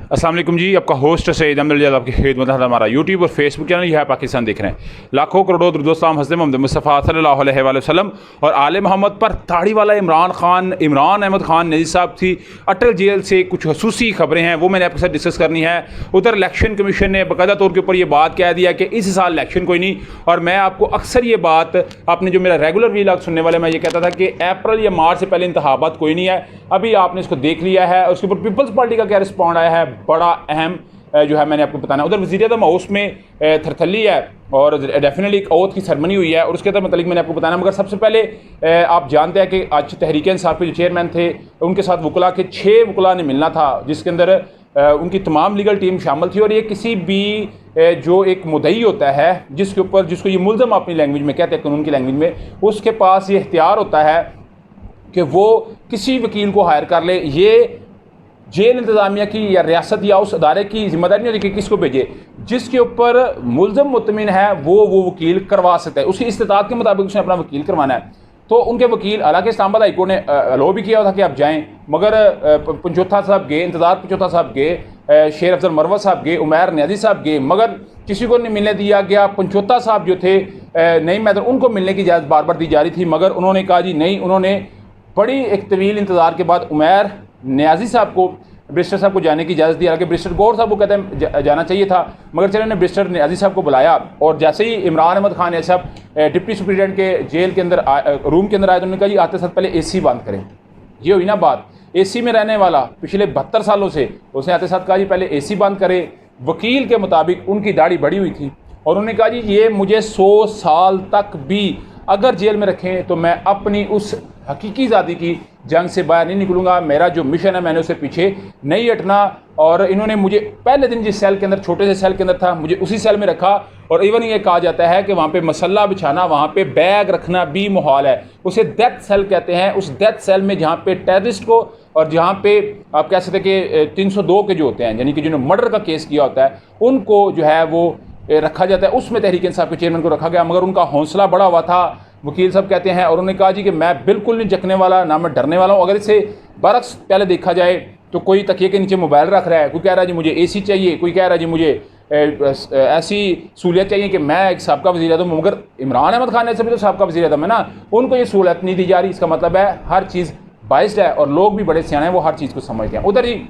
अस्सलाम वालेकुम जी, आपका होस्ट सईद अहमद जलाल आपकी खिदमत है। हमारा यूट्यूब और फेसबुक चैनल यह है पाकिस्तान देख रहे हैं। लाखों करोड़ों दुरुद-ओ-सलाम हज़रत मोहम्मद मुस्तफ़ा सल्लल्लाहु अलैहि वसल्लम और आले मोहम्मद पर दाढ़ी वाला इमरान अहमद खान नज़ीर साहब थी अटल जेल से कुछ खसूसी खबरें हैं, वो मैंने आपके साथ डिस्कस करनी है। उधर इलेक्शन कमीशन ने बाकायदा तौर के ऊपर ये बात कह दिया कि इस साल इलेक्शन कोई नहीं। और मैं आपको अक्सर ये बात, आपने जो मेरा रेगुलर व्लॉग सुनने वाले, मैं ये कहता था कि अप्रैल या मार्च से पहले इंतखाबात कोई नहीं है। अभी आपने इसको देख लिया है। उसके ऊपर पीपल्स पार्टी का क्या रिस्पॉन्ड आया है, बड़ा अहम जो है मैंने आपको बताना है। उधर वज़ीर-ए-आज़म हाउस में थरथली है और डेफिनेटली एक ओथ की सेरेमनी हुई है और उसके मतलब मैंने आपको बताना। मगर सबसे पहले आप जानते हैं कि आज तहरीक इंसाफ के जो चेयरमैन थे, उनके साथ वकला के 6 वकला ने मिलना था, जिसके अंदर उनकी तमाम लीगल टीम शामिल थी। और ये किसी भी जो एक मुद्दई होता है जिसको ये मुल्ज़म अपनी लैंग्वेज में कहते हैं, कानून की लैंग्वेज में, उसके पास ये इख्तियार होता है कि वो किसी वकील को हायर कर ले। ये जेल इंतज़ामिया की या रियासत या उस अदारे की जिम्मेदारी नहीं होती कि किसको भेजे। जिसके ऊपर मुल्ज़म मुतमिन है वो वकील करवा सकता है, उसकी इस्तिताअत के मुताबिक उसने अपना वकील करवाना है। तो उनके वकील, हालांकि इस्लामाबाद हाई कोर्ट ने अलो भी किया था कि आप जाएं, मगर पंचोथा साहब गए, इंतज़ार पंचोथा साहब गए, शेर अफजल मरवत साहब गए, उमैर न्याजी साहब गए, मगर किसी को नहीं मिलने दिया गया। पंचोथा साहब जो थे नहीं मैटर, उनको मिलने की इजाज़त बार बार दी जा रही थी, मगर उन्होंने कहा जी नहीं। उन्होंने बड़ी एक तवील इंतज़ार के बाद उमैर न्याजी साहब को, ब्रिस्टर साहब को जाने की इजाज़त दी। हालांकि ब्रिस्टर गौर साहब को कहते हैं जाना चाहिए था, मगर चले ने ब्रिस्टर न्याजी साहब को बुलाया। और जैसे ही इमरान अहमद खान साहब डिप्टी सुप्रीटेंडेंट के जेल के अंदर रूम के अंदर आए तो उन्होंने कहा जी आते साथ पहले AC बंद करें। ये हुई ना बात। AC में रहने वाला पिछले 72 सालों से, उसने आते साथ कहा जी पहले AC बंद करें। वकील के मुताबिक उनकी दाढ़ी बढ़ी हुई थी और उन्होंने कहा जी ये मुझे 100 साल तक भी अगर जेल में रखें तो मैं अपनी उस हकीकी आज़ादी की जंग से बाहर नहीं निकलूँगा। मेरा जो मिशन है मैंने उसे पीछे नहीं हटना। और इन्होंने मुझे पहले दिन जिस सेल के अंदर, छोटे से सेल के अंदर था, मुझे उसी सेल में रखा। और इवन ये कहा जाता है कि वहाँ पे मसल्ला बिछाना, वहाँ पे बैग रखना भी मुहाल है। उसे डेथ सेल कहते हैं। उस डेथ सेल में जहाँ पे टेररिस्ट को और जहाँ पे आप कह सकते हैं कि 302 के जो होते हैं, यानी कि जिन्होंने मर्डर का केस किया होता है, उनको जो है वो रखा जाता है। उसमें तहरीक इंसाफ के चेयरमैन को रखा गया, मगर उनका हौसला बड़ा हुआ था, वकील साहब कहते हैं। और उन्होंने कहा जी कि मैं बिल्कुल नहीं जकने वाला, ना मैं डरने वाला हूँ। अगर इसे बरक्स पहले देखा जाए तो कोई तकिए के नीचे मोबाइल रख रहा है, कोई कह रहा है जी मुझे AC चाहिए, कोई कह रहा है जी मुझे ऐसी सहूलियत चाहिए कि मैं एक साबका वज़ीर-ए-आज़म हूँ। मगर इमरान अहमद खान ऐसे भी तो साबका वज़ीर-ए-आज़म है ना, उनको ये सहूलियत नहीं दी जा रही। इसका मतलब है हर चीज़ बाइस्ड है और लोग भी बड़े सियाने हैं, वो हर चीज़ को समझते हैं। उधर ही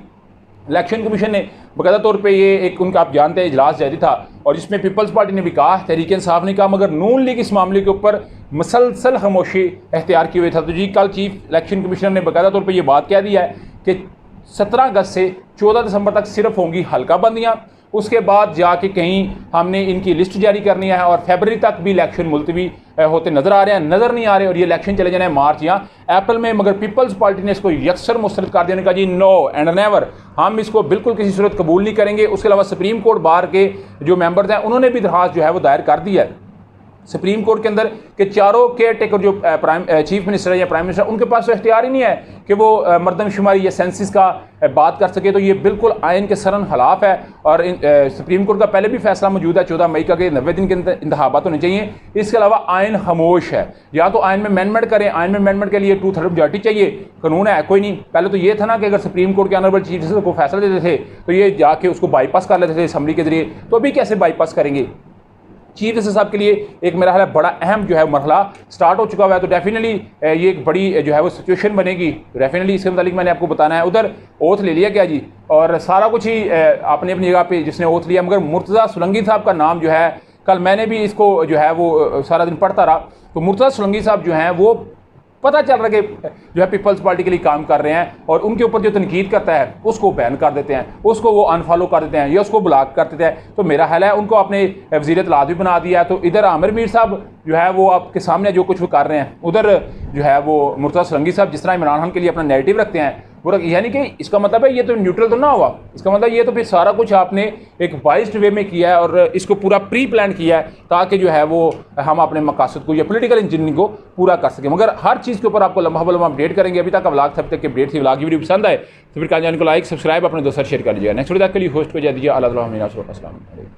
इलेक्शन कमीशन ने बाकायदा तौर पे ये एक उनका आप जानते हैं इजलास जारी था और जिसमें पीपल्स पार्टी ने भी कहा, तहरीक इंसाफ ने कहा, मगर नून लीग इस मामले के ऊपर मसलसल खामोशी इख्तियार किए हुए था। तो जी कल चीफ इलेक्शन कमिश्नर ने बाकायदा तौर पे ये बात कह दी है कि 17 अगस्त से 14 दिसंबर तक सिर्फ होंगी हल्का बंदियाँ। उसके बाद जाके कहीं हमने इनकी लिस्ट जारी करनी है और फरवरी तक भी इलेक्शन मुलतवी होते नज़र आ रहे हैं, नज़र नहीं आ रहे। और ये इलेक्शन चले जाना है मार्च या अप्रैल में। मगर पीपल्स पार्टी ने इसको यकसर मुस्तरद कर देने का जी नो एंड नेवर, हम इसको बिल्कुल किसी सूरत कबूल नहीं करेंगे। उसके अलावा सुप्रीम कोर्ट बार के जो मेंबर्स हैं उन्होंने भी दरख्वास्त जो है वो दायर कर दी है सुप्रीम कोर्ट के अंदर कि चारों केयर टेकर जो चीफ मिनिस्टर है या प्राइम मिनिस्टर, उनके पास तो इख्तियार ही नहीं है कि वो मरदमशुमारी या सेंसिस का बात कर सके। तो ये बिल्कुल आइन के सरन खिलाफ है। और सुप्रीम कोर्ट का पहले भी फैसला मौजूद है 14 मई का कि 90 दिन के इंतखाबात होने चाहिए। इसके अलावा आइन खामोश है। या तो आइन में अमेंडमेंट करें, आइन में अमेंडमेंट के लिए 2/3 मेजॉरिटी चाहिए, कानून है कोई नहीं। पहले तो ये था ना कि अगर सुप्रीम कोर्ट के ऑनरेबल चीफ जस्टिस को फैसला देते थे तो ये जाके उसको बाईपास कर लेते थे असम्बली के जरिए। तो अभी कैसे बाईपास करेंगे? चीफ जस्टिस साहब के लिए एक मेरा ख्याल है बड़ा अहम जो है मरहला स्टार्ट हो चुका हुआ है। तो डेफिनेटली ये एक बड़ी जो है वो सिचुएशन बनेगी। डेफिनेटली इसके मुतालिक मैंने आपको बताना है। उधर ओथ ले लिया गया जी और सारा कुछ ही अपनी अपनी जगह पे जिसने ओथ लिया, मगर मुर्तज़ा सोलंकी साहब का नाम जो है, कल मैंने भी इसको जो है वो सारा दिन पढ़ता रहा। तो मुर्तज़ा सोलंकी साहब जो हैं वो पता चल रहा है कि जो है पीपल्स पार्टी के लिए काम कर रहे हैं और उनके ऊपर जो तनकीद करता है उसको बैन कर देते हैं, उसको वो अनफॉलो कर देते हैं या उसको ब्लॉक कर देते हैं। तो मेरा ख्याल है उनको अपने वज़ीर इत्तलात भी बना दिया। तो इधर आमिर मीर साहब जो है वो आपके सामने जो कुछ वो कर रहे हैं, उधर जो है वो मुर्तज़ा सोलंकी साहब जिस तरह इमरान खान के लिए अपना नैरेटिव रखते हैं वो, यानी कि इसका मतलब है ये तो न्यूट्रल तो ना हुआ। इसका मतलब ये तो फिर सारा कुछ आपने एक बाइस्ड वे में किया है और इसको पूरा प्री प्लान किया है ताकि जो है वो हम अपने मकासद को या पॉलिटिकल इंजीनियरिंग को पूरा कर सकें। मगर हर चीज़ के ऊपर आपको लम्बा अपडेट करेंगे। अभी तक का व्लॉग तब तक के अपडेट थी। व्लॉग की वीडियो पसंद आए तो फिर चैनल को लाइक सब्सक्राइब अपने दोस्तों शेयर कर लीजिएगा। नेक्स्ट वीडियो तक के लिए होस्ट को जा दीजिए। अल्लाह ताला